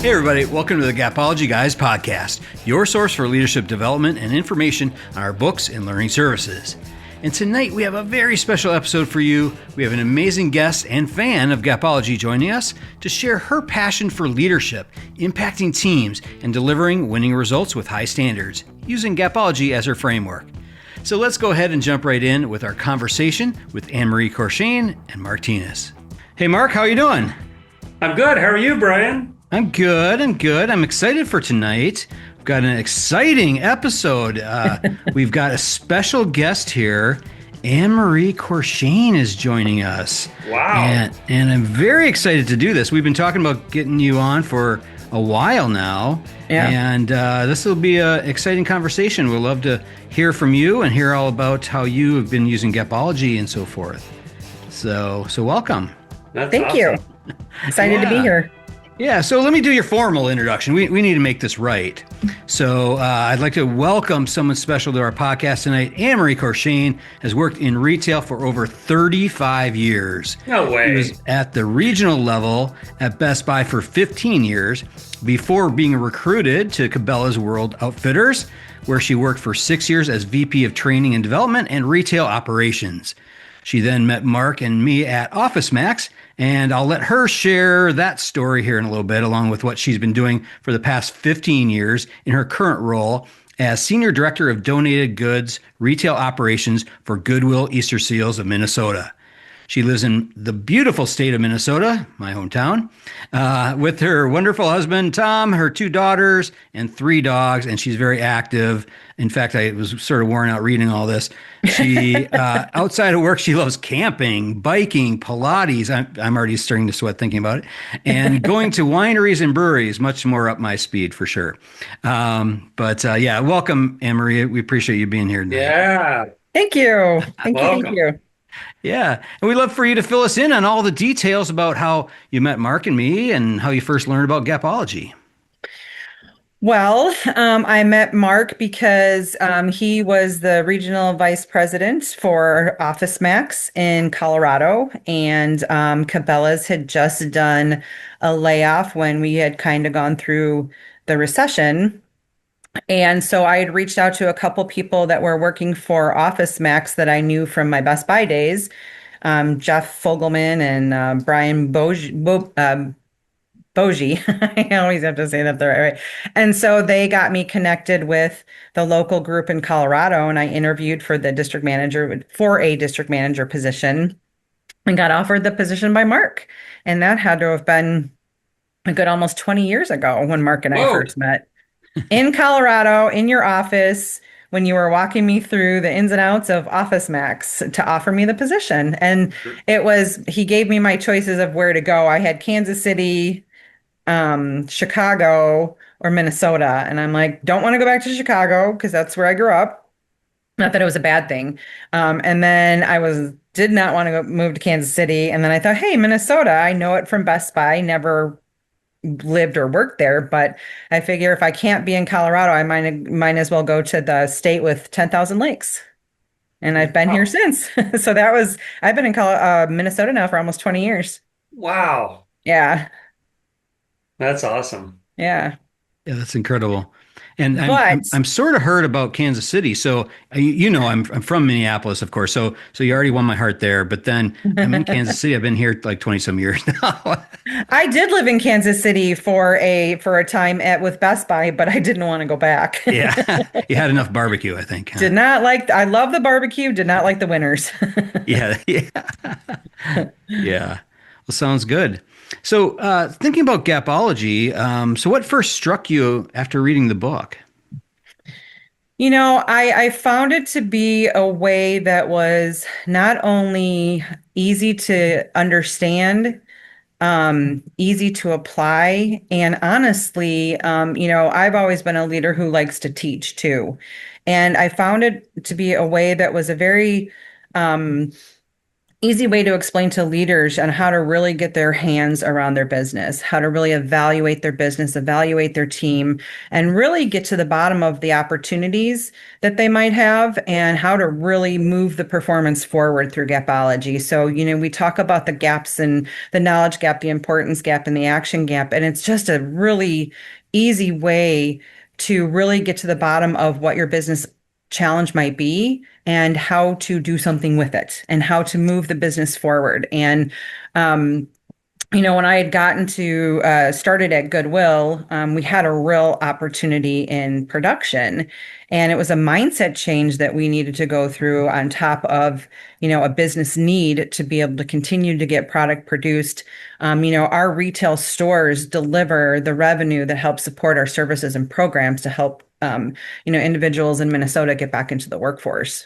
Hey everybody, welcome to the Gapology Guys podcast, your source for leadership development and information on our books and learning services. And tonight we have a very special episode for you. We have an amazing guest and fan of Gapology joining us to share her passion for leadership, impacting teams, and delivering winning results with high standards, using Gapology as her framework. So let's go ahead and jump right in with our conversation with Ann Marie Courchene and Martinez. Hey Mark, how are you doing? I'm good. How are you, Brian? I'm good. I'm excited for tonight. We've got an exciting episode. We've got a special guest here. Ann Marie Courchene is joining us. Wow. And I'm very excited to do this. We've been talking about getting you on for a while now. Yeah. And this will be an exciting conversation. We'd love to hear from you and hear all about how you have been using Gapology and so forth. So welcome. Thank awesome. you. Excited to be here. Yeah, so let me do your formal introduction. We need to make this right. So I'd like to welcome someone special to our podcast tonight. Ann Marie Courchene has worked in retail for over 35 years. No way. She was at the regional level at Best Buy for 15 years before being recruited to Cabela's World Outfitters, where she worked for 6 years as VP of Training and Development and Retail Operations. She then met Mark and me at OfficeMax, and I'll let her share that story here in a little bit, along with what she's been doing for the past 15 years in her current role as Senior Director of Donated Goods Retail Operations for Goodwill-Easter Seals of Minnesota. She lives in the beautiful state of Minnesota, my hometown, with her wonderful husband, Tom, her 2 daughters, and 3 dogs, and she's very active. In fact, I was sort of worn out reading all this. She, outside of work, she loves camping, biking, Pilates. I'm already starting to sweat thinking about it. And going to wineries and breweries, much more up my speed for sure. Yeah, welcome, Ann Marie. We appreciate you being here today. Yeah. Thank you. Thank Welcome. you. Yeah. And we'd love for you to fill us in on all the details about how you met Mark and me and how you first learned about Gapology. Well, I met Mark because he was the regional vice president for OfficeMax in Colorado, and Cabela's had just done a layoff when we had kind of gone through the recession. And so I had reached out to a couple people that were working for OfficeMax that I knew from my Best Buy days, Jeff Fogelman and Brian Bogie. I always have to say that the right way. And so they got me connected with the local group in Colorado, and I interviewed for a district manager position and got offered the position by Mark. And that had to have been a good almost 20 years ago when Mark and I first met. In Colorado, in your office, when you were walking me through the ins and outs of OfficeMax to offer me the position. And he gave me my choices of where to go. I had Kansas City, Chicago, or Minnesota. And I'm like, don't want to go back to Chicago because that's where I grew up. Not that it was a bad thing. And then did not want to move to Kansas City. And then I thought, hey, Minnesota, I know it from Best Buy, never lived or worked there, but I figure if I can't be in Colorado, I might as well go to the state with 10,000 lakes. And I've been here since. So I've been in Minnesota now for almost 20 years. Wow. Yeah. That's awesome. Yeah. Yeah, that's incredible. And I'm sort of heard about Kansas City. So, I'm from Minneapolis, of course. So you already won my heart there. But then I'm in Kansas City. I've been here like 20 some years now. I did live in Kansas City for a time with Best Buy, but I didn't want to go back. Yeah. You had enough barbecue, I think. Huh? I love the barbecue, did not like the winters. Yeah. Yeah. Well, sounds good. So thinking about Gapology, so what first struck you after reading the book? I found it to be a way that was not only easy to understand, easy to apply, and honestly, I've always been a leader who likes to teach too. And I found it to be a way that was a very easy way to explain to leaders on how to really get their hands around their business, how to really evaluate their business, evaluate their team, and really get to the bottom of the opportunities that they might have and how to really move the performance forward through Gapology. So, we talk about the gaps and the knowledge gap, the importance gap, and the action gap. And it's just a really easy way to really get to the bottom of what your business challenge might be and how to do something with it and how to move the business forward. And, when I had gotten to started at Goodwill, we had a real opportunity in production, and it was a mindset change that we needed to go through on top of, a business need to be able to continue to get product produced. Our retail stores deliver the revenue that helps support our services and programs to help, individuals in Minnesota get back into the workforce.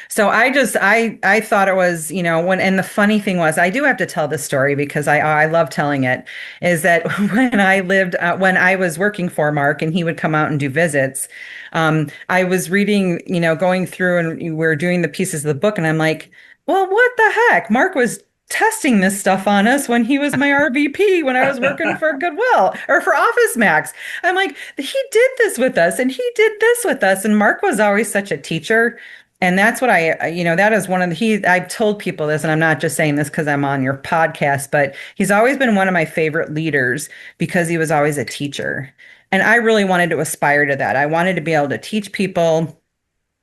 So I thought it was, and the funny thing was, I do have to tell this story because I love telling it, is that when I was working for Mark and he would come out and do visits, I was reading, going through and we were doing the pieces of the book and I'm like, well, what the heck? Mark was testing this stuff on us when he was my RVP when I was working for Goodwill or for Office Max. I'm like, he did this with us and he did this with us. And Mark was always such a teacher. And that's what that is one of I've told people this, and I'm not just saying this because I'm on your podcast, but he's always been one of my favorite leaders because he was always a teacher. And I really wanted to aspire to that. I wanted to be able to teach people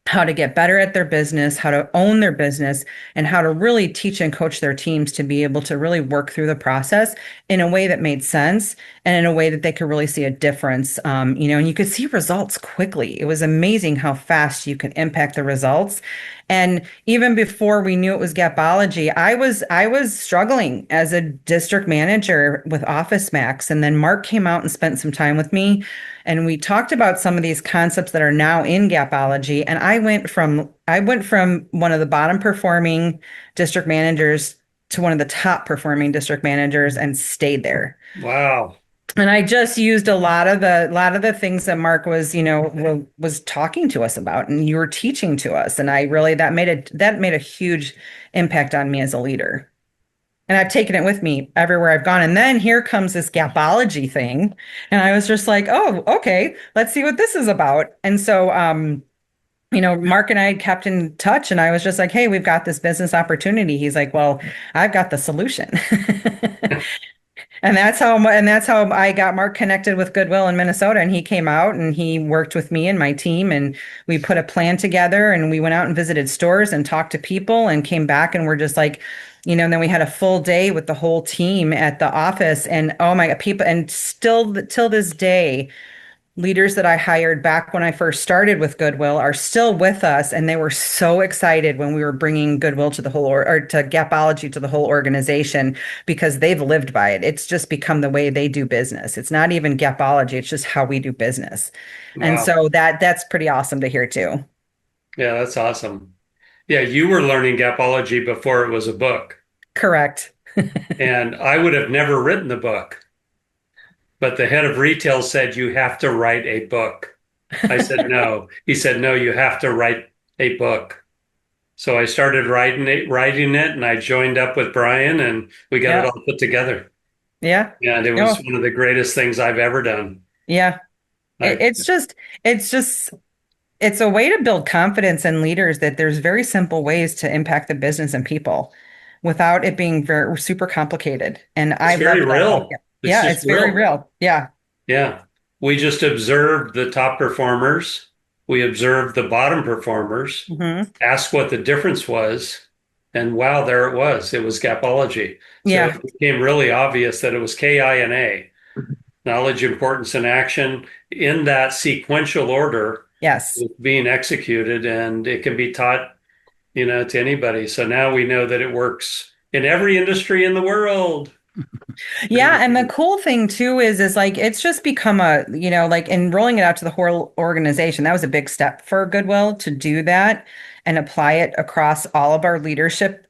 how to get better at their business, how to own their business, and how to really teach and coach their teams to be able to really work through the process in a way that made sense and in a way that they could really see a difference. And you could see results quickly. It was amazing how fast you could impact the results. And even before we knew it was Gapology, I was struggling as a district manager with Office Max. And then Mark came out and spent some time with me. And we talked about some of these concepts that are now in Gapology. And I went from one of the bottom performing district managers to one of the top performing district managers and stayed there. Wow. And I just used a lot of the things that Mark was talking to us about and you were teaching to us. And I really that made a huge impact on me as a leader. And I've taken it with me everywhere I've gone. And then here comes this Gapology thing. And I was just like, oh, okay, let's see what this is about. And so Mark and I had kept in touch and I was just like, hey, we've got this business opportunity. He's like, well, I've got the solution. And that's how I got Mark connected with Goodwill in Minnesota. And he came out and he worked with me and my team and we put a plan together and we went out and visited stores and talked to people and came back and we're just like, and then we had a full day with the whole team at the office and oh my God, people, and still till this day, leaders that I hired back when I first started with Goodwill are still with us, and they were so excited when we were bringing Goodwill to the whole or to Gapology to the whole organization because they've lived by it. It's just become the way they do business. It's not even Gapology; it's just how we do business, and Wow. so that's pretty awesome to hear too. Yeah, that's awesome. Yeah, you were learning Gapology before it was a book, Correct. and I would have never written the book. But the head of retail said, you have to write a book. I said, no. He said, no, you have to write a book. So I started writing it, and I joined up with Brian, and we got it Yeah. all put together. Yeah. And it was No. one of the greatest things I've ever done. Yeah. It, I, it's just it's a way to build confidence in leaders that there's very simple ways to impact the business and people without it being very super complicated. And it's I love very that about real. it. It's Yeah, just it's very real. real. Yeah. Yeah. We just observed the top performers. We observed the bottom performers, Hmm. asked what the difference was, and wow, there it was. It was Gapology. So Yeah. it became really obvious that it was KINA, knowledge, importance, and action in that sequential order Yes. was being executed, and it can be taught, to anybody. So now we know that it works in every industry in the world. Yeah, and the cool thing too is like it's just become like in rolling it out to the whole organization, that was a big step for Goodwill to do that and apply it across all of our leadership,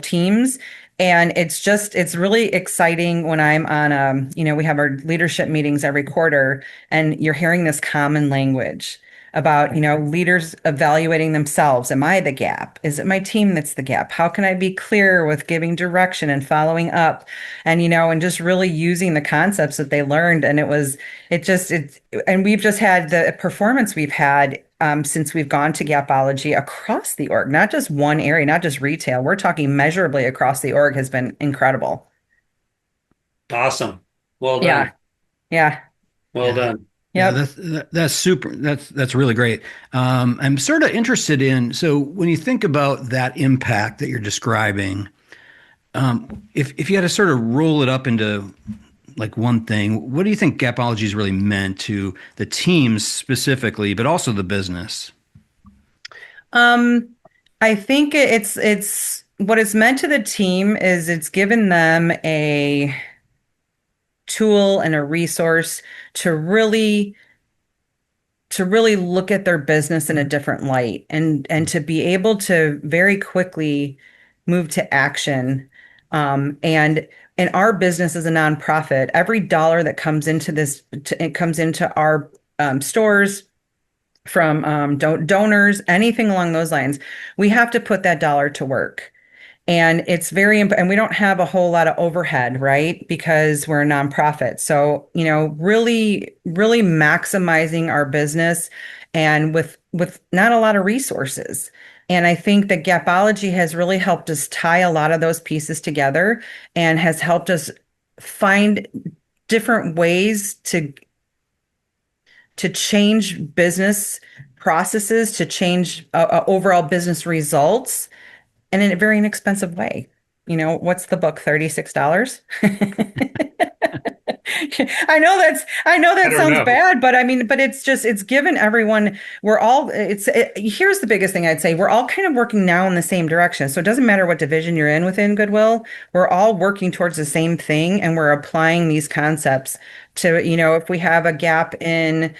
teams. And it's really exciting when I'm on we have our leadership meetings every quarter and you're hearing this common language about, leaders evaluating themselves. Am I the gap? Is it my team that's the gap? How can I be clear with giving direction and following up? And, and just really using the concepts that they learned. And and we've just had the performance we've had since we've gone to Gapology across the org, not just one area, not just retail. We're talking measurably across the org has been incredible. Awesome. Well Yeah. done. Yeah. Well Yeah. done. Yeah, Yep. that's super. That's really great. I'm sort of interested in. So when you think about that impact that you're describing, if you had to sort of roll it up into like one thing, what do you think Gapology has really meant to the teams specifically, but also the business? Um, I think it's what it's meant to the team is it's given them a tool and a resource to really to really look at their business in a different light and to be able to very quickly move to action. And in our business as a nonprofit, every dollar that comes into it comes into our stores from donors, anything along those lines, we have to put that dollar to work. And it's and we don't have a whole lot of overhead, right? Because we're a nonprofit. So, really, really maximizing our business and with not a lot of resources. And I think that Gapology has really helped us tie a lot of those pieces together and has helped us find different ways to change business processes, to change overall business results and in a very inexpensive way. What's the book? $36? I know I that don't sounds know. bad, but I mean, but it's given everyone, here's the biggest thing I'd say. We're all kind of working now in the same direction. So it doesn't matter what division you're in within Goodwill, we're all working towards the same thing and we're applying these concepts to, if we have a gap in,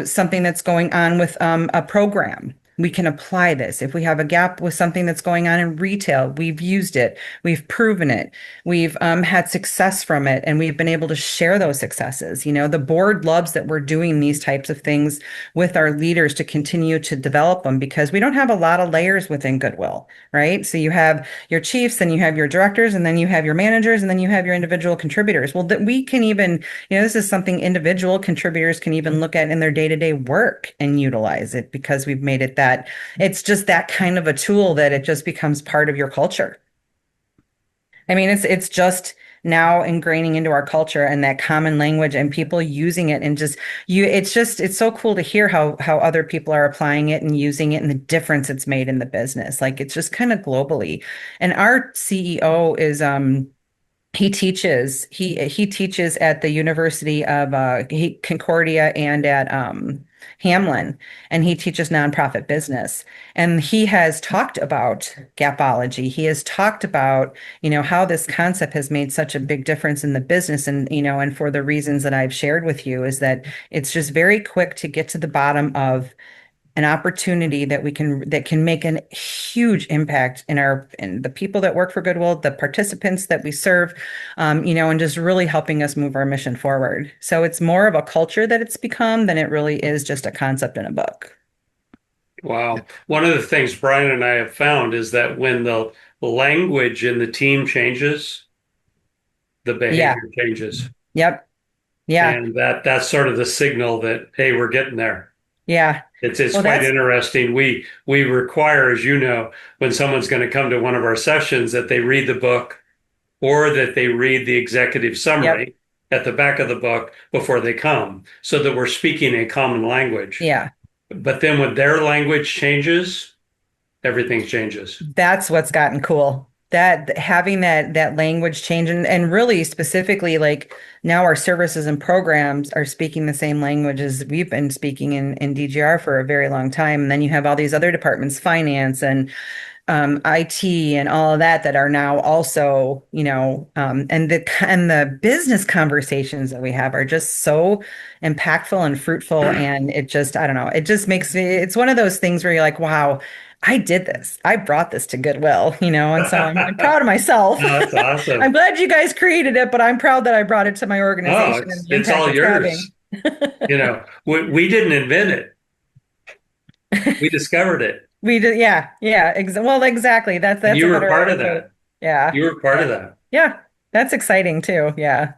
something that's going on with a program. We can apply this. If we have a gap with something that's going on in retail, we've used it, we've proven it, we've had success from it, and we've been able to share those successes. The board loves that we're doing these types of things with our leaders to continue to develop them because we don't have a lot of layers within Goodwill, right? So you have your chiefs, then you have your directors, and then you have your managers, and then you have your individual contributors. Well, that we can even, this is something individual contributors can even look at in their day-to-day work and utilize it because we've made it that it's just that kind of a tool that it just becomes part of your culture. I mean, it's just now ingraining into our culture and that common language and people using it and it's so cool to hear how other people are applying it and using it and the difference it's made in the business. Like it's just kind of globally. And our CEO is he teaches at the University of Concordia and at Hamlin, and he teaches nonprofit business. And he has talked about Gapology. He has talked about, how this concept has made such a big difference in the business. And, and for the reasons that I've shared with you is that it's just very quick to get to the bottom of an opportunity that can make a huge impact in the people that work for Goodwill, the participants that we serve, and just really helping us move our mission forward. So it's more of a culture that it's become than it really is just a concept in a book. Wow. One of the things Brian and I have found is that when the language in the team changes, the Yeah. behavior changes. Yep. Yeah. And that's sort of the signal that, hey, we're getting there. Yeah. It's Well, quite interesting. We require, as you know, when someone's going to come to one of our sessions, that they read the book or that they read the executive summary at the back of the book before they come, so that we're speaking a common language. Yeah. But then when their language changes, everything changes. That's what's gotten cool. That having that language change and really specifically like now our services and programs are speaking the same language as we've been speaking in DGR for a very long time. And then you have all these other departments, finance and IT and all of that are now also, and the business conversations that we have are just so impactful and fruitful. And I don't know, it just it's one of those things where you're like, wow, I did this. I brought this to Goodwill, and so I'm proud of myself. Oh, that's awesome. I'm glad you guys created it, but I'm proud that I brought it to my Oh, organization and the it's impact all it's yours. having. We didn't invent it. We discovered it, We did, yeah, yeah. Well, exactly. That's and that's you a were better way part to of put it. that. Yeah, You were part yeah, of that. yeah. That's exciting too. Yeah,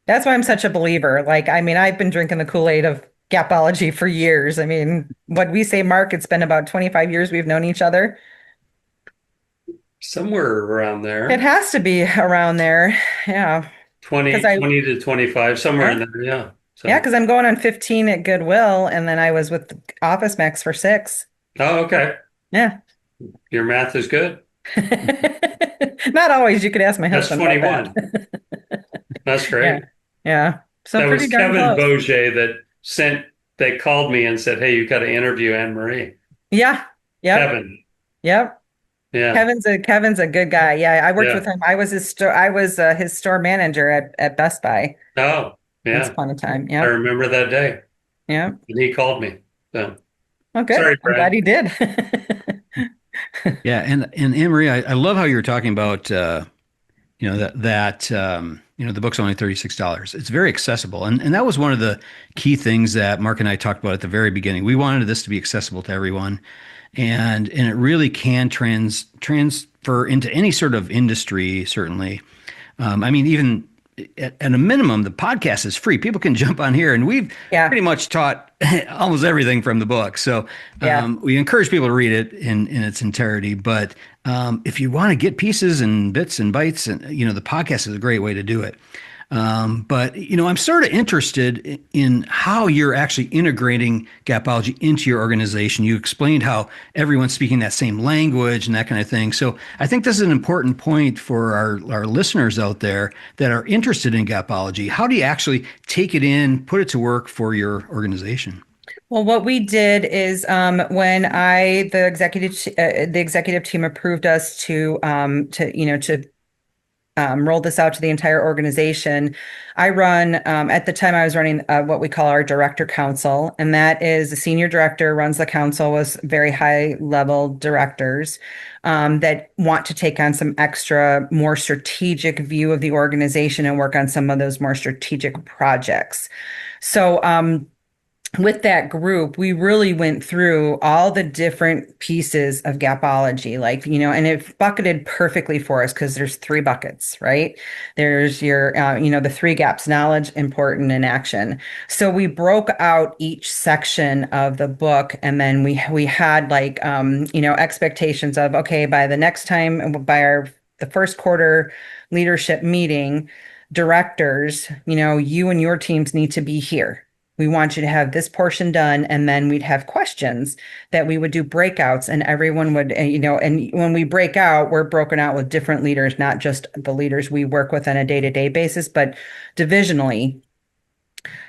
that's why I'm such a believer. Like, I mean, I've been drinking the Kool-Aid of Gapology for years. I mean, what we say, Mark, it's been about 25 years we've known each other. Somewhere around It there, has to be around there. Yeah, because 20, I 20 to 25, somewhere in yeah there. Yeah. yeah So, because I'm going on 15 at Goodwill, and then I was with Office Max for 6. oh, okay. Yeah. Your math is good. Not always. You could ask my That's husband about 21. that. That's Yeah. great. Yeah. So That pretty was darn Kevin close. Boget they called me and said, "Hey, you got to interview Anne Marie." Yeah. Yep. Kevin. Yep. Yeah. Kevin's a good guy. Yeah, I worked with Yeah. him. I was his store manager at Best Buy Oh, once yeah. upon a time. I Yep. remember that day. Yep. And he called me. So Oh, good. sorry, I'm glad Brad. he did. Yeah, and Anne Marie, I love how you were talking about the book's only $36. It's very accessible, and that was one of the key things that Mark and I talked about at the very beginning. We wanted this to be accessible to everyone, and it really can transfer into any sort of industry. Certainly, I mean, even at a minimum, the podcast is free. People can jump on here, and we've Yeah. pretty much taught almost everything from the book. So Yeah. we encourage people to read it in its entirety. But if you want to get pieces and bits and bytes, and the podcast is a great way to do it. But I'm sort of interested in how you're actually integrating Gapology into your organization. You explained how everyone's speaking that same language and that kind of thing. So I think this is an important point for our listeners out there that are interested in Gapology. How do you actually take it in, put it to work for your organization? Well, what we did is when the executive team approved us to roll this out to the entire organization. I run, at the time I was running what we call our director council, and that is the senior director runs the council with very high level directors that want to take on some extra, more strategic view of the organization and work on some of those more strategic projects. So, with that group, we really went through all the different pieces of Gapology, and it bucketed perfectly for us because there's 3 buckets, right? There's the 3 gaps: knowledge, important, and action. So we broke out each section of the book, and then we had expectations of, okay, by the next time, the first quarter leadership meeting, directors, you and your teams need to be here. We want you to have this portion done, and then we'd have questions that we would do breakouts, and everyone would, and when we break out, we're broken out with different leaders, not just the leaders we work with on a day-to-day basis, but divisionally.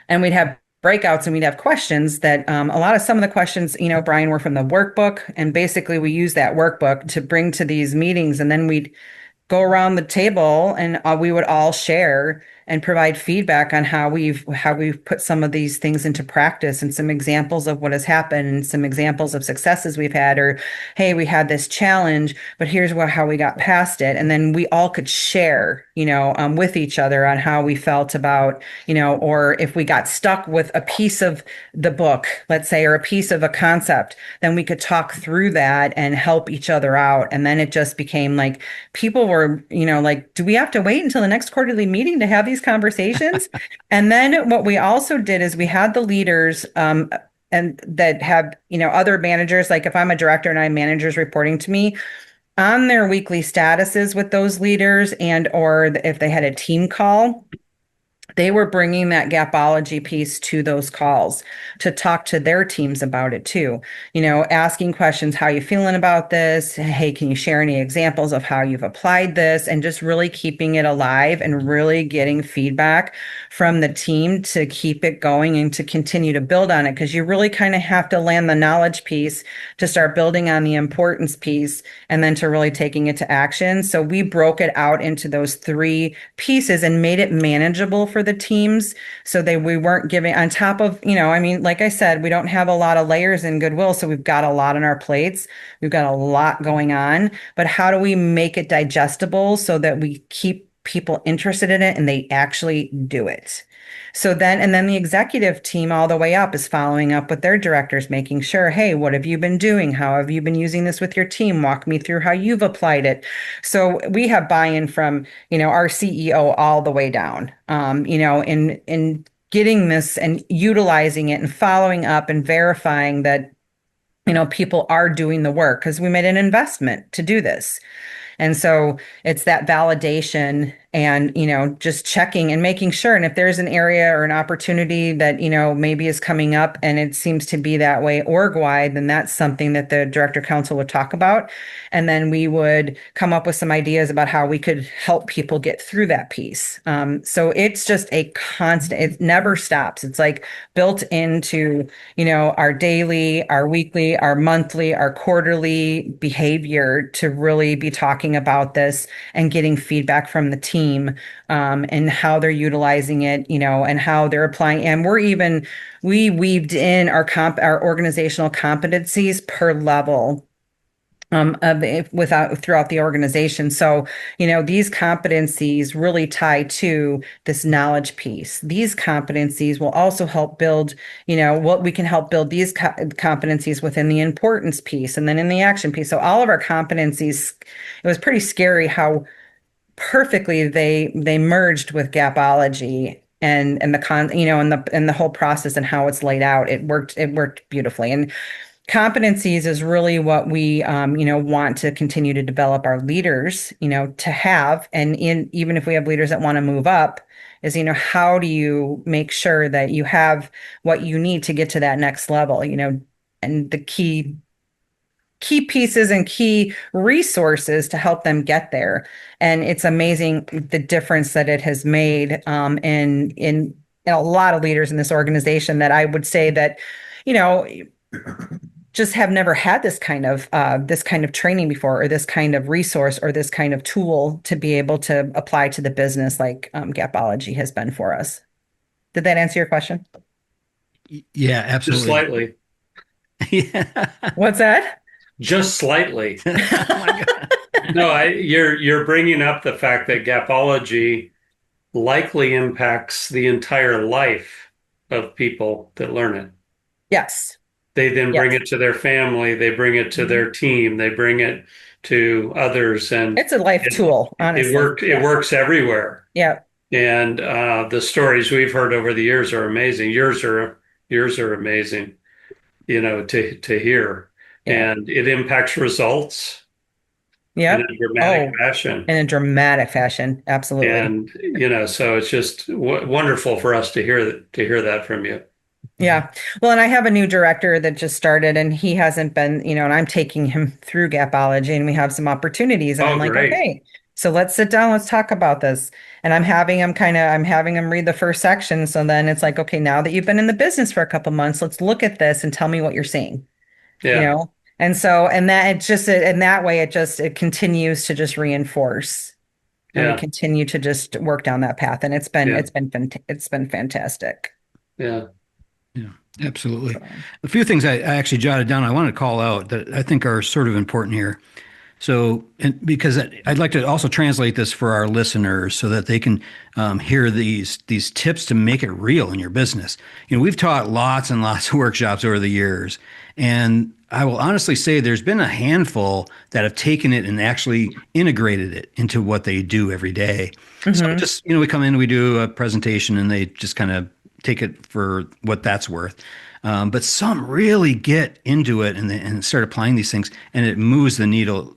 And we'd have breakouts and we'd have questions that some of the questions, Brian, were from the workbook. And basically, we use that workbook to bring to these meetings. And then we'd go around the table and we would all share and provide feedback on how we've put some of these things into practice and some examples of what has happened and some examples of successes we've had, or hey, we had this challenge, but here's how we got past it. And then we all could share, with each other on how we felt about, or if we got stuck with a piece of the book, let's say, or a piece of a concept, then we could talk through that and help each other out. And then it just became like people were, like, do we have to wait until the next quarterly meeting to have these conversations? And then what we also did is we had the leaders and that have, other managers, like if I'm a director and I have managers reporting to me, on their weekly statuses with those leaders, and or if they had a team call, they were bringing that Gapology piece to those calls to talk to their teams about it too. Asking questions: how you feeling about this? Hey, can you share any examples of how you've applied this? And just really keeping it alive and really getting feedback from the team to keep it going and to continue to build on it, because you really kind of have to land the knowledge piece to start building on the importance piece and then to really taking it to action. So we broke it out into those 3 pieces and made it manageable for the teams, so we weren't giving on top of, I mean, like I said, we don't have a lot of layers in Goodwill, so we've got a lot on our plates. We've got a lot going on, but how do we make it digestible so that we keep people interested in it and they actually do it. So then, and then the executive team all the way up is following up with their directors, making sure, hey, what have you been doing? How have you been using this with your team? Walk me through how you've applied it. So we have buy-in from, our CEO all the way down, in getting this and utilizing it and following up and verifying that, people are doing the work because we made an investment to do this. And so it's that validation and, just checking and making sure. And if there's an area or an opportunity that, maybe is coming up and it seems to be that way org-wide, then that's something that the director council would talk about. And then we would come up with some ideas about how we could help people get through that piece. So it's just a constant, it never stops. It's like built into, our daily, our weekly, our monthly, our quarterly behavior to really be talking about this and getting feedback from the team, and how they're utilizing it, and how they're applying. And we weaved in our organizational competencies per level throughout the organization. So, these competencies really tie to this knowledge piece. These competencies will also help build, what we can help build these competencies within the importance piece and then in the action piece. So all of our competencies, it was pretty scary how perfectly they merged with Gapology and the whole process and how it's laid out. It worked beautifully. And competencies is really what we want to continue to develop our leaders, to have. And even if we have leaders that want to move up, is, how do you make sure that you have what you need to get to that next level, and the key pieces and key resources to help them get there. And it's amazing the difference that it has made, in a lot of leaders in this organization that I would say that, just have never had this kind of training before, or this kind of resource, or this kind of tool to be able to apply to the business like Gapology has been for us. Did that answer your question? Yeah, Just absolutely. slightly. Yeah. What's that? Just slightly. Oh my God. No, you're bringing up the fact that Gapology likely impacts the entire life of people that learn it. Yes. They then bring Yes. it to their family, they bring it to their team, they bring it to others, and It's a life it, tool, it honestly. work it works everywhere. Yeah. And the stories we've heard over the years are amazing. Yours are amazing, to hear. Yeah. And it impacts results in Yep. a dramatic Oh, fashion. in a dramatic fashion. Absolutely. And so it's just wonderful for us to hear that from you. Yeah. Well, and I have a new director that just started and he hasn't been, and I'm taking him through Gapology and we have some opportunities and I'm Oh, like, great. okay, so let's sit down, let's talk about this. And I'm having him read the first section. So then it's like, okay, now that you've been in the business for a couple months, let's look at this and tell me what you're seeing, you Yeah, know? And so, and that it just, in that way, it continues to just reinforce and we yeah, continue to just work down that path. And yeah, it's been fantastic. yeah. Yeah, absolutely. So, A few things I actually jotted down I want to call out that I think are sort of important here. So, and because I'd like to also translate this for our listeners so that they can hear these tips to make it real in your business. We've taught lots and lots of workshops over the years, and I will honestly say there's been a handful that have taken it and actually integrated it into what they do every day. So mhm. just, we come in, we do a presentation, and they just kind of take it for what that's worth. But some really get into it and start applying these things, and it moves the needle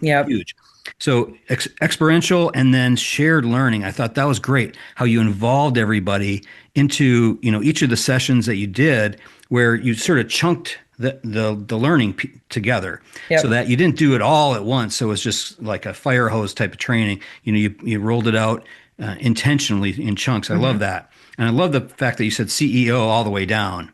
Yep. huge. So experiential and then shared learning. I thought that was great. How you involved everybody into each of the sessions that you did, where you sort of chunked the learning together, so Yep. that you didn't do it all at once. So it was just like a fire hose type of training. You rolled it out intentionally in chunks. I love Mhm. that, and I love the fact that you said CEO all the way down.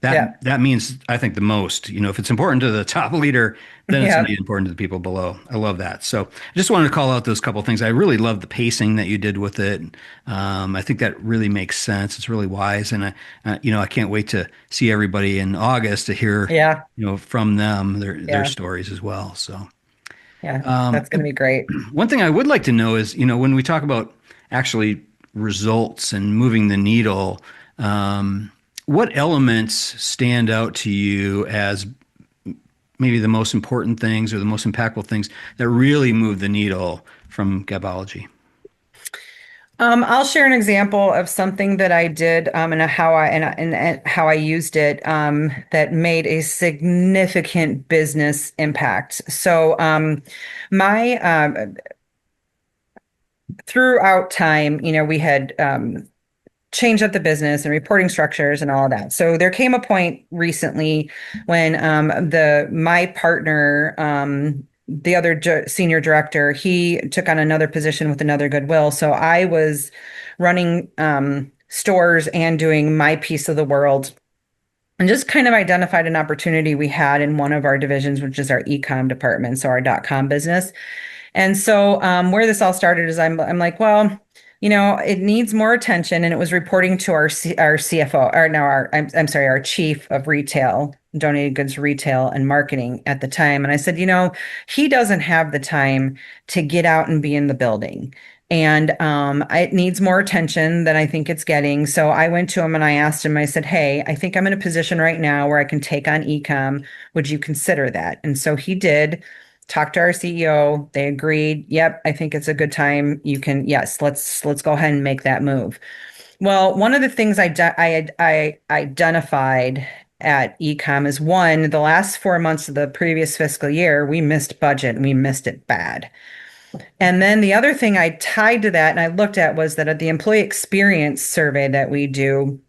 Yeah. That means, I think, the most. If it's important to the top leader, then it's going to Yeah. be important to the people below. I love that. So I just wanted to call out those couple of things. I really love the pacing that you did with it. I think that really makes sense. It's really wise, and I can't wait to see everybody in August to hear, Yeah. from them their Yeah. stories as well. So Yeah, Um, that's going to be great. One thing I would like to know is, when we talk about actually results and moving the needle, what elements stand out to you as maybe the most important things or the most impactful things that really move the needle from Gapology? I'll share an example of something that I did, and how I used it, that made a significant business impact. So, my throughout time, we had changed up the business and reporting structures and all of that. So there came a point recently when the my partner, the other senior director, he took on another position with another Goodwill. So I was running stores and doing my piece of the world. And just kind of identified an opportunity we had in one of our divisions, which is our e-com department, so our .com business. And so where this all started is I'm like, well, it needs more attention, and it was reporting to our CFO, or no, I'm sorry, our chief of retail, donated goods retail and marketing at the time. And I said, he doesn't have the time to get out and be in the building. And it needs more attention than I think it's getting. So I went to him and I asked him, I said, hey, I think I'm in a position right now where I can take on ecom. Would you consider that? And so he did. Talked to our CEO. They agreed. Yep, I think it's a good time. Yes, let's go ahead and make that move. Well, one of the things I identified at ecom is, one, the last 4 months of the previous fiscal year, we missed budget and we missed it bad. And then the other thing I tied to that and I looked at was that at the employee experience survey that we do,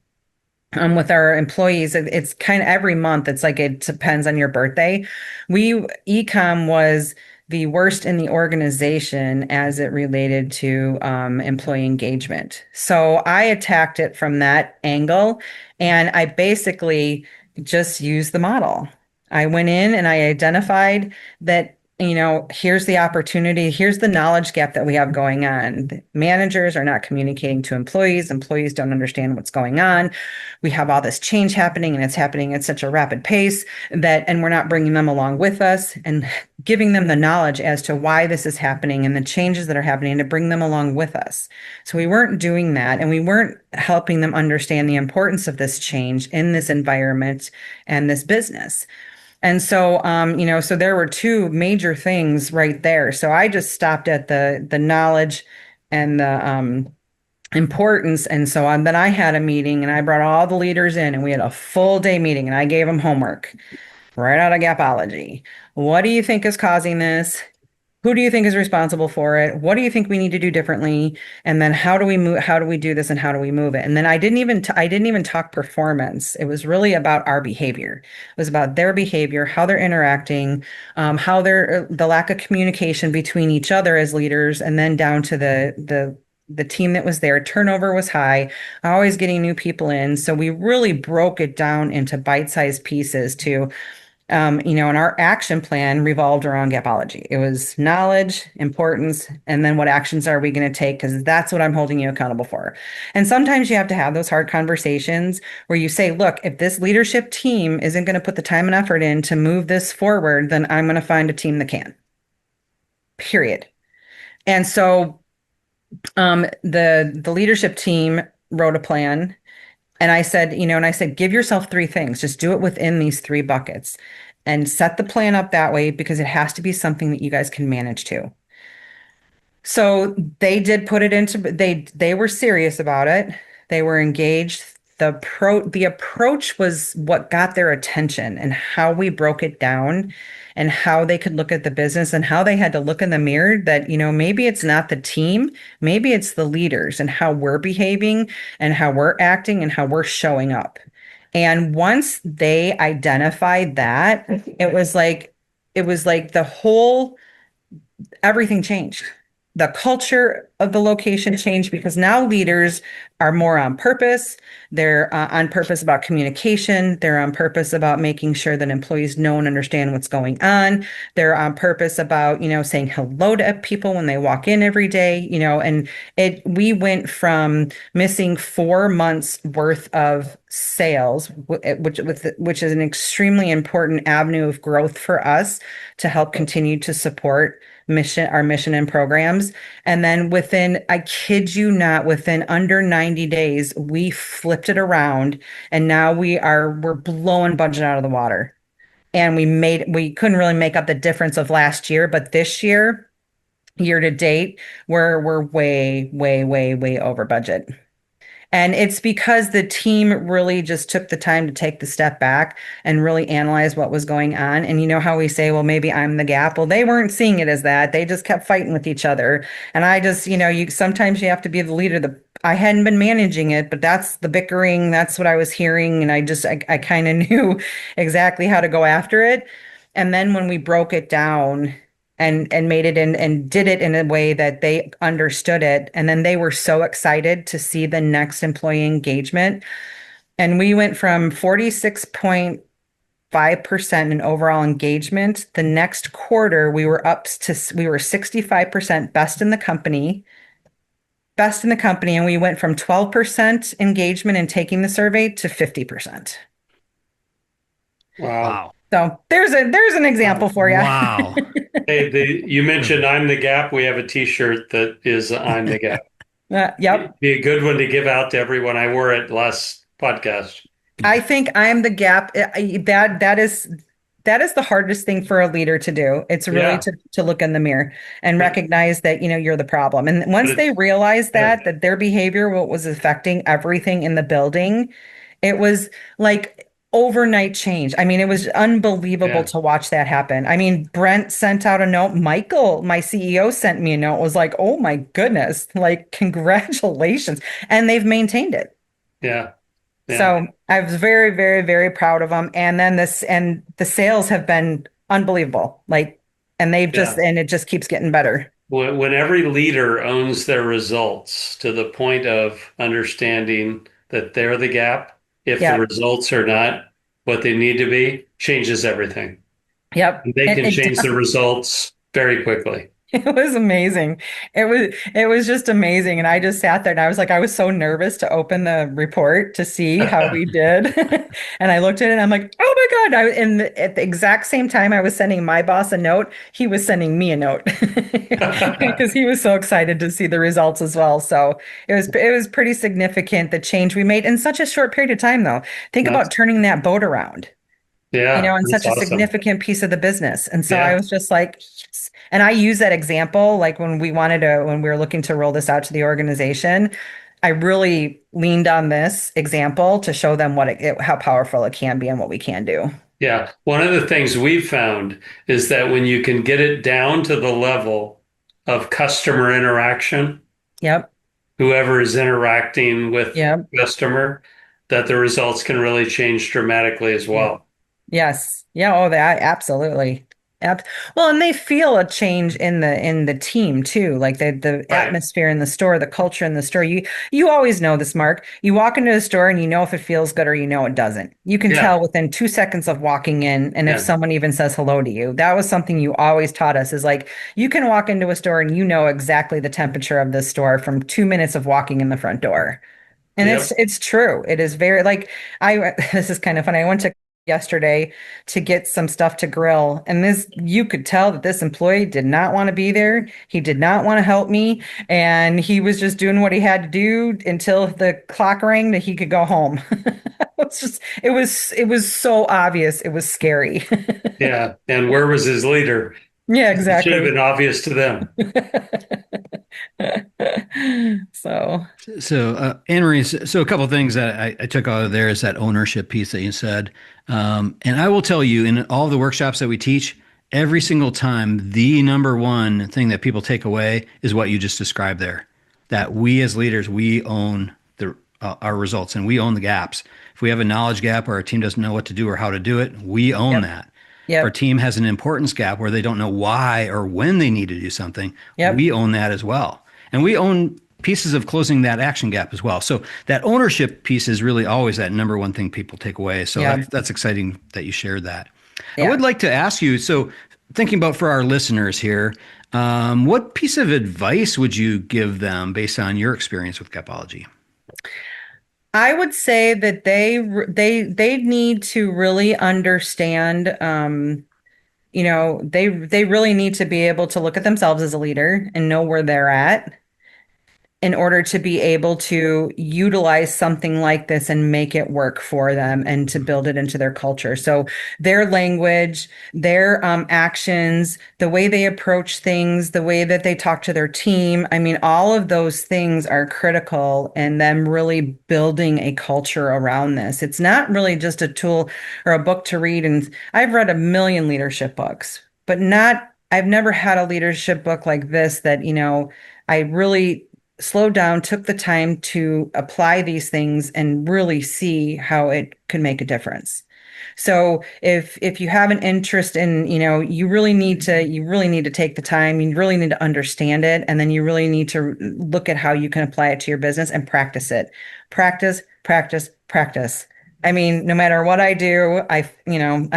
with our employees, it's kind of every month. It's like it depends on your birthday. Ecom was the worst in the organization as it related to employee engagement. So I attacked it from that angle, and I basically just used the model. I went in and I identified that, here's the opportunity, here's the knowledge gap that we have going on. The managers are not communicating to employees. Employees don't understand what's going on. We have all this change happening, and it's happening at such a rapid pace and we're not bringing them along with us and giving them the knowledge as to why this is happening and the changes that are happening to bring them along with us. So we weren't doing that, and we weren't helping them understand the importance of this change in this environment and this business. And so, so there were two major things right there. So I just stopped at the knowledge and the importance. And so then I had a meeting and I brought all the leaders in and we had a full day meeting and I gave them homework right out of Gapology. What do you think is causing this? Who do you think is responsible for it? What do you think we need to do differently? And then how do we do this and how do we move it? And then I didn't even talk performance. It was really about our behavior. It was about their behavior, how they're interacting, how the lack of communication between each other as leaders, and then down to the team that was there. Turnover was high, always getting new people in. So we really broke it down into bite-sized pieces to, and our action plan revolved around Gapology. It was knowledge, importance, and then what actions are we going to take? Because that's what I'm holding you accountable for. And sometimes you have to have those hard conversations where you say, look, if this leadership team isn't going to put the time and effort in to move this forward, then I'm going to find a team that can. Period. And so the leadership team wrote a plan. And I said, give yourself three things. Just do it within these three buckets and set the plan up that way because it has to be something that you guys can manage too. So they did put it into, they were serious about it. They were engaged. The approach was what got their attention, and how we broke it down and how they could look at the business and how they had to look in the mirror that, maybe it's not the team, maybe it's the leaders and how we're behaving and how we're acting and how we're showing up. And once they identified that, it was like the whole everything changed. the culture of the location changed because now leaders are more on purpose. They're on purpose about communication. They're on purpose about making sure that employees know and understand what's going on. They're on purpose about, saying hello to people when they walk in every day, and we went from missing 4 months worth of sales, which is an extremely important avenue of growth for us to help continue to support our mission and programs. And then I kid you not, within under 90 days, we flipped it around and now we're blowing budget out of the water. And we couldn't really make up the difference of last year, but this year to date, we're way, way, way, way over budget. And it's because the team really just took the time to take the step back and really analyze what was going on. And you know how we say, well, maybe I'm the gap. Well, they weren't seeing it as that. They just kept fighting with each other. And I just, sometimes you have to be the leader. I hadn't been managing it, but that's the bickering. That's what I was hearing. And I kind of knew exactly how to go after it. And then when we broke it down, and made it in and did it in a way that they understood it. And then they were so excited to see the next employee engagement. And we went from 46.5% in overall engagement. The next quarter, we were 65% best in the company. And we went from 12% engagement in taking the survey to 50%. Wow. So there's an example for you. Wow. Hey, you mentioned I'm the Gap. We have a T-shirt that is I'm the Gap. Yep. Be a good one to give out to everyone. I wore it last podcast. I think I'm the gap. That is the hardest thing for a leader to do. It's really to look in the mirror and recognize that, you're the problem. And once they realize that their behavior was affecting everything in the building, it was like overnight change. I mean, it was unbelievable to watch that happen. I mean, Brent sent out a note. Michael, my CEO, sent me a note. It was like, oh my goodness, like congratulations. And they've maintained it. Yeah. Yeah. So I was very, very, very proud of them. And then the sales have been unbelievable. And it just keeps getting better. When every leader owns their results to the point of understanding that they're the gap, if the results are not what they need to be, changes everything. Yep. They can change the results very quickly. It was amazing. It was just amazing. And I just sat there and I was so nervous to open the report to see how we did. And I looked at it and I'm like, oh my God. At the exact same time I was sending my boss a note, he was sending me a note because he was so excited to see the results as well. So it was pretty significant, the change we made in such a short period of time though. Think about turning that boat around. Yeah. And such a significant piece of the business. And so I was just like, yes. And I use that example, like when we were looking to roll this out to the organization, I really leaned on this example to show them how powerful it can be and what we can do. Yeah. One of the things we've found is that when you can get it down to the level of customer interaction, Yep. whoever is interacting with Yep. customer, that the results can really change dramatically as well. Yes. Yeah. Oh, that absolutely. Well, and they feel a change in the team too, like the atmosphere in the store, the culture in the store. You always know this, Mark. You walk into a store and you know if it feels good or you know it doesn't. You can tell within 2 seconds of walking in, and if someone even says hello to you. That was something you always taught us, is like you can walk into a store and you know exactly the temperature of this store from 2 minutes of walking in the front door. And it's true. It is very this is kind of funny. I went to yesterday to get some stuff to grill, and you could tell that this employee did not want to be there. He did not want to help me, and he was just doing what he had to do until the clock rang that he could go home. It was so obvious. It was scary. Yeah. And where was his leader? Yeah, It exactly. should have been obvious to them. So Ann Marie, so a couple of things that I took out of there is that ownership piece that you said. And I will tell you, in all the workshops that we teach, every single time, the number one thing that people take away is what you just described there, that we as leaders, we own our results and we own the gaps. If we have a knowledge gap or our team doesn't know what to do or how to do it, we own that. If our Yep. team has an importance gap where they don't know why or when they need to do something, Yep. we own that as well. And we own pieces of closing that action gap as well. So that ownership piece is really always that number one thing people take away. So Yeah. that's exciting that you shared that. I would Yeah. like to ask you, so thinking about for our listeners here, what piece of advice would you give them based on your experience with Gapology? I would say that they need to really understand, they really need to be able to look at themselves as a leader and know where they're at in order to be able to utilize something like this and make it work for them and to build it into their culture. So their language, their actions, the way they approach things, the way that they talk to their team, I mean, all of those things are critical in them really building a culture around this. It's not really just a tool or a book to read. And I've read a million leadership books, but I've never had a leadership book like this that, I really slowed down, took the time to apply these things and really see how it could make a difference. So if you have an interest in, you really need to take the time, you really need to understand it, and then you really need to look at how you can apply it to your business and practice it. Practice, practice, practice. I mean, no matter what I do, I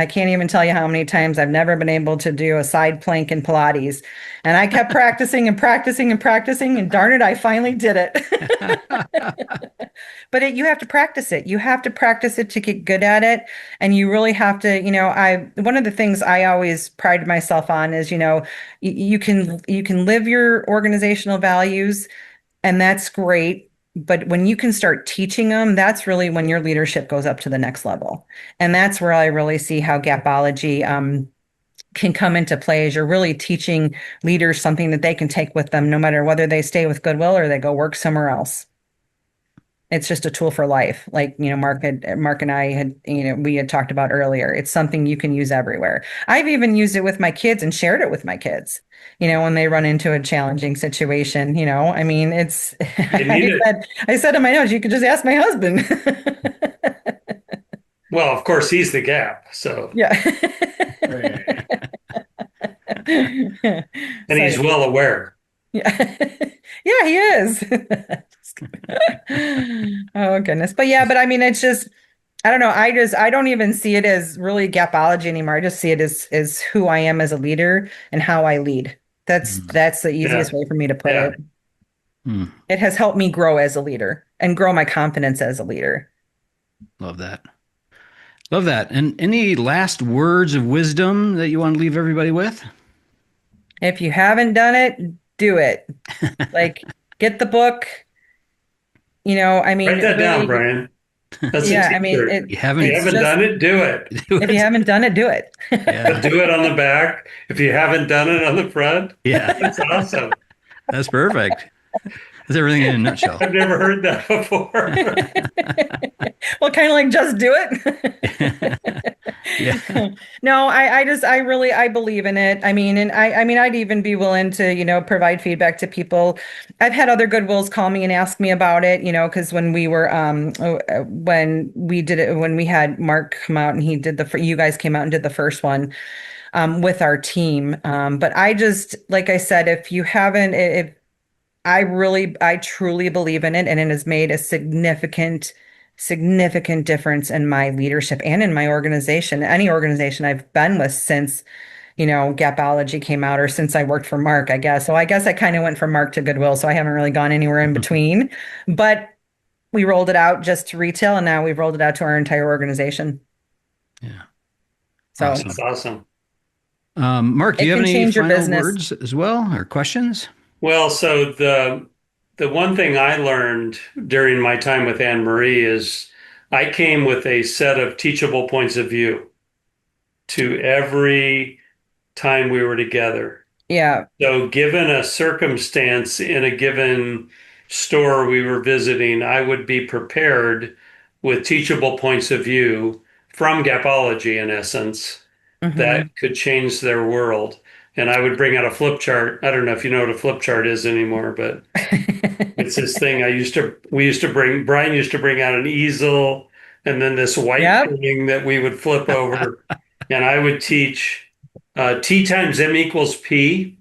can't even tell you how many times I've never been able to do a side plank in Pilates. And I kept practicing and practicing and practicing, and darn it, I finally did it. But you have to practice it. You have to practice it to get good at it. And you really have to, one of the things I always pride myself on is, you can live your organizational values, and that's great. But when you can start teaching them, that's really when your leadership goes up to the next level. And that's where I really see how Gapology can come into play, as you're really teaching leaders something that they can take with them, no matter whether they stay with Goodwill or they go work somewhere else. It's just a tool for life. Like, Mark and I had, we had talked about earlier. It's something you can use everywhere. I've even used it with my kids and shared it with my kids, when they run into a challenging situation, I mean, it's, You need it. I said to my notes, you could just ask my husband. Well, of course, he's the gap. So, Yeah. Right. and So, he's well aware. yeah. Yeah, he is. Oh goodness. But I mean, it's just, I don't know. I don't even see it as really Gapology anymore. I just see it as who I am as a leader and how I lead. That's the Yeah. easiest way for me to put Yeah. it. Hmm. It has helped me grow as a leader and grow my confidence as a leader. Love that. Love that. And any last words of wisdom that you want to leave everybody with? If you haven't done it, do it. Like, get the book, I Write mean, that down, really, Brian. That's a yeah, I mean, t-shirt. You If you haven't it's haven't just, done it, do it. do if you it. haven't done it, do it. But Yeah. do it on the back. If you haven't done it on the front, Yeah. that's awesome. That's perfect. That's everything in a nutshell. I've never heard that before. Well, kind of like just do it. Yeah. No, I believe in it. I mean, and I mean, I'd even be willing to, provide feedback to people. I've had other Goodwills call me and ask me about it, because when we were, when we did it, when we had Mark come out and he did you guys came out and did the first one, with our team. But like I said, if you haven't, if I truly believe in it, and it has made a significant difference in my leadership and in my organization, any organization I've been with since, Gapology came out, or since I worked for Mark, I guess. So I guess I kind of went from Mark to Goodwill, so I haven't really gone anywhere in between. But we rolled it out just to retail, and now we've rolled it out to our entire organization. Yeah. So Awesome. That's awesome. Mark, do it you have can any change your final business. words as well or questions? Well, so the one thing I learned during my time with Ann Marie is I came with a set of teachable points of view to every time we were together. Yeah. So, given a circumstance in a given store we were visiting, I would be prepared with teachable points of view from Gapology, in essence, that Hmm. could change their world. And I would bring out a flip chart. I don't know if you know what a flip chart is anymore, but it's this thing Brian used to bring out an easel and then this white Yep. thing that we would flip over. And I would teach T times M equals P.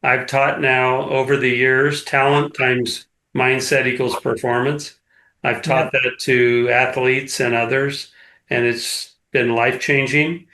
I've taught now over the years, talent times mindset equals performance. I've taught that to athletes and others, and it's been life-changing.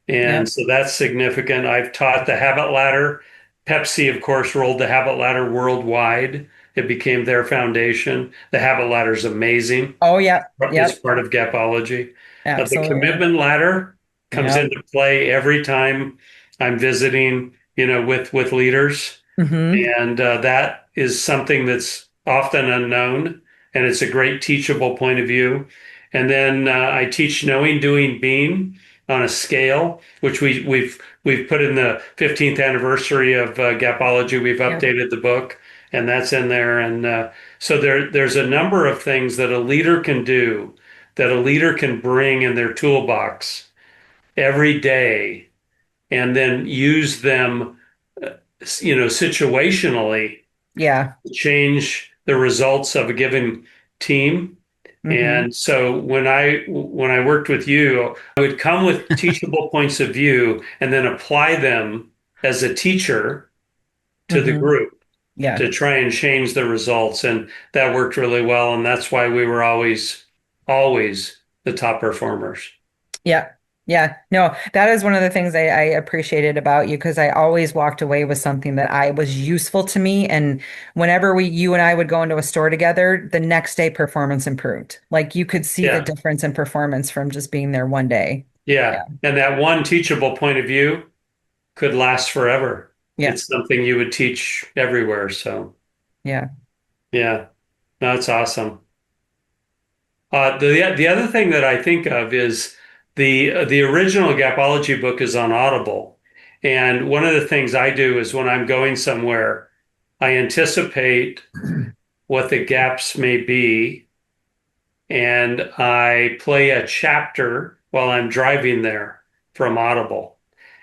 And Yep. so that's significant. I've taught the habit ladder. Pepsi, of course, rolled the habit ladder worldwide. It became their foundation. The habit ladder is amazing. Oh, yep. It's Yep. part of Gapology. The Absolutely. commitment ladder comes Yep. into play every time I'm visiting, with leaders. Hmm. And that is something that's often unknown, and it's a great teachable point of view. And then I teach knowing, doing, being on a scale, which we've put in the 15th anniversary of Gapology. We've Yep. updated the book, and that's in there. And so there's a number of things that a leader can do, that a leader can bring in their toolbox every day, and then use them situationally Yeah. change the results of a given team. Hmm. And so when I worked with you, I would come with teachable points of view and then apply them as a teacher to the Hmm. group Yeah. to try and change the results. And that worked really well. And that's why we were always the top performers. Yeah. Yeah. No, that is one of the things I appreciated about you because I always walked away with something that I was useful to me. And whenever you and I would go into a store together, the next day performance improved. Like you could see the Yeah. difference in performance from just being there one day. Yeah. Yeah. And that one teachable point of view could last forever. Yeah. It's something you would teach everywhere. So, Yeah. yeah, no, that's awesome. The other thing that I think of is the original Gapology book is on Audible, and one of the things I do is when I'm going somewhere, I anticipate what the gaps may be, and I play a chapter while I'm driving there from Audible.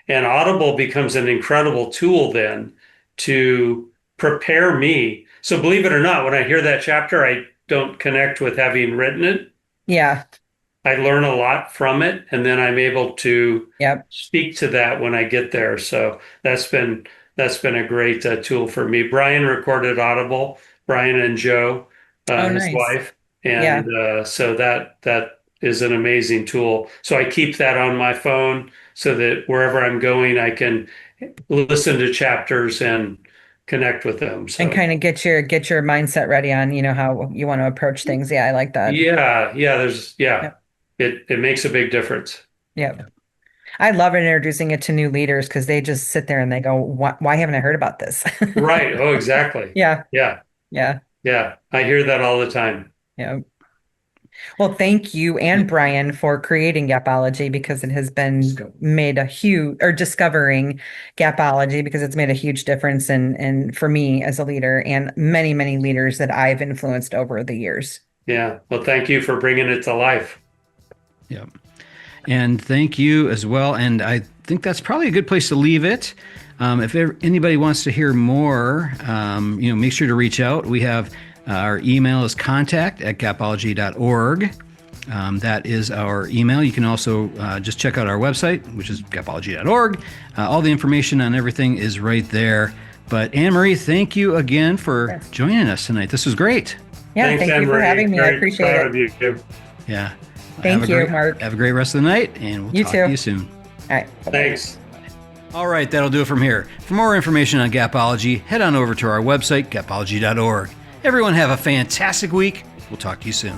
And Audible becomes an incredible tool then to prepare me. So believe it or not, when I hear that chapter, I don't connect with having written it. Yeah. I learn a lot from it, and then I'm able to Yep. speak to that when I get there. So that's been a great tool for me. Brian recorded Audible, Brian and Joe, Oh, his nice. wife, and Yeah. so that is an amazing tool. So I keep that on my phone so that wherever I'm going, I can listen to chapters and connect with them. And So kind of get your mindset ready on, how you want to approach things. Yeah, I like that. yeah, yeah, Yep. it makes a big difference. Yep. I love introducing it to new leaders because they just sit there and they go, why haven't I heard about this? Right. Oh, exactly. Yeah. Yeah. Yeah. Yeah. I hear that all the time. Yeah. Well, thank you Yeah. and Brian for creating Gapology because it has been made a huge or discovering Gapology because it's made a huge difference in for me as a leader and many, many leaders that I've influenced over the years. Yeah. Well, thank you for bringing it to life. Yeah. And thank you as well. And I think that's probably a good place to leave it. If anybody wants to hear more, make sure to reach out. We have our email is contact@gapology.org. That is our email. You can also just check out our website, which is gapology.org. All the information on everything is right there. But Ann Marie, thank you again for joining us tonight. This was great. Yeah, Thanks, thank Ann you for Marie. having me. I Very appreciate proud it. of you. Yeah. Thank you, Mark. Have a great rest of the night, and we'll You talk too. to you soon. All right. Bye-bye. Thanks. All right, that'll do it from here. For more information on Gapology, head on over to our website, gapology.org. Everyone have a fantastic week. We'll talk to you soon.